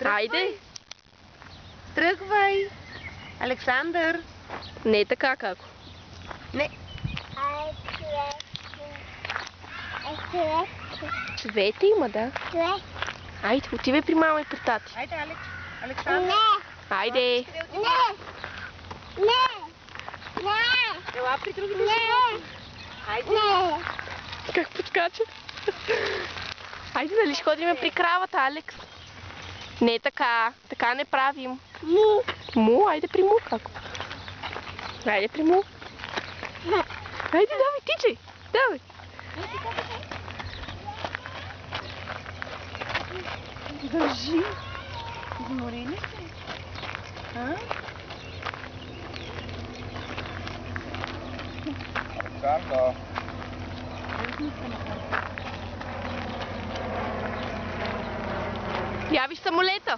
Айде! Тръгвай! Александър! Не така како. Не! Цвете има, да. Айде, отивай при мама и при тати. Айде, Александър! Айде! Ела при другите животни! Айде! Как подскача? Айде, нали ще ходим при кравата, Алекс? Не така. Така не правим. Му, айде при му, како? Айде при му. Айде, давай, тичай. Давай. Държи! Изморени се? Александър! Я виж самолета.